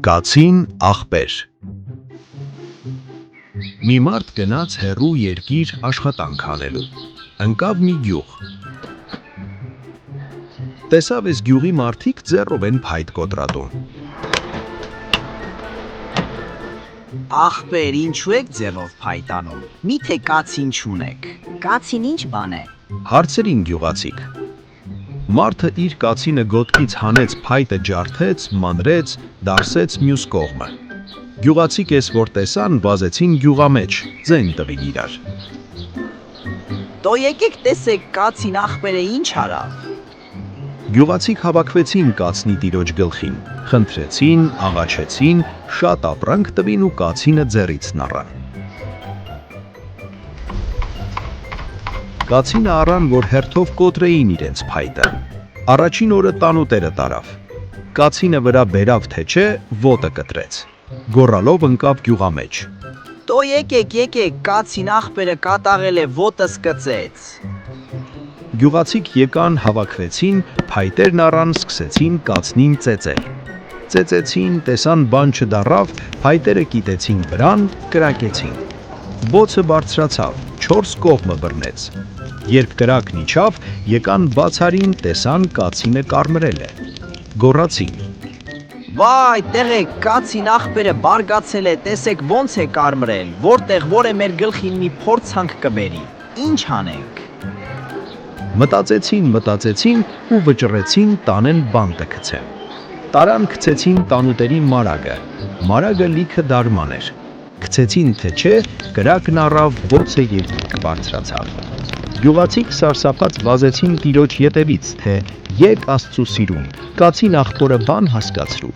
Կացին աղբեր։ Մի մարդ գնաց հեռու երկիր աշխատանք անելու։ Ընկավ մի գյուղ։ Տեսավ այս գյուղի մարդիկ ձեռով են փայտ կոտրատում։ Աղբեր, ինչու եք ձեռով փայտ անում։ Միթե կացին չունեք։ Կացին ինչ բան է։ Հարցրին գյուղացիք։ Մարդը իր կացինը գոտքից հանեց, փայտը ջարդեց, մանրեց, դարսեց մյուս կողմը։ Գյուղացիք էս որ տեսան, վազեցին գյուղամեջ, ձեն տվին իրար։ Տո եկեք տեսեք կացին աղբերը ինչ արավ։ Գյուղացիք հավաքվեցին կացնի տիրոջ գլխին, խնդրեցին, աղաչեցին, շատ ապրանք տվին ու կացինը ձեռից նռան։ Կացինը առան, որ հերթով կոտրեին իրենց փայտը։ Առաջին օրը տանուտերը տարավ։ Կացինը վրա բերավ թե չէ, ոտը կտրեց։ Գոռալով ընկավ գյուղամեջ։ Տո եկեք, կացին աղբերը կատաղել է, ոտս կծեց։ Գյուղացիք եկան, հավաքվեցին, փայտերն առան, սկսեցին կացնին ծեծել։ Ծեծեցին, տեսան բան չդառավ, փայտերը կիտեցին վրան, կրակեցին։ Բոցը բարձրացավ, 4 կողմը բռնեց։ Երբ կրակն իջավ, եկան բացարին, տեսան կացինը կարմրել է։ Գոռացին. Վայ, տեղեք, կացին աղբերը բարգացել է, տեսեք ոնց է կարմրել, որտեղ որ է մեր գլխին մի փորձանք կբերի։ Ինչ անենք։ Մտածեցին ու վճռեցին տանեն բանտը գցեն։ Տարան գցեցին տանուտերի մարագը լիքը դարման էր։ Գցեցին թե չէ, կրակն առավ, բոցը երկինք բարձրացավ։ Գյուղացիք սարսափած վազեցին տիրոջ ետևից, թե եկ Աստծու սիրուն, կացին աղբորը բան հասկացրու։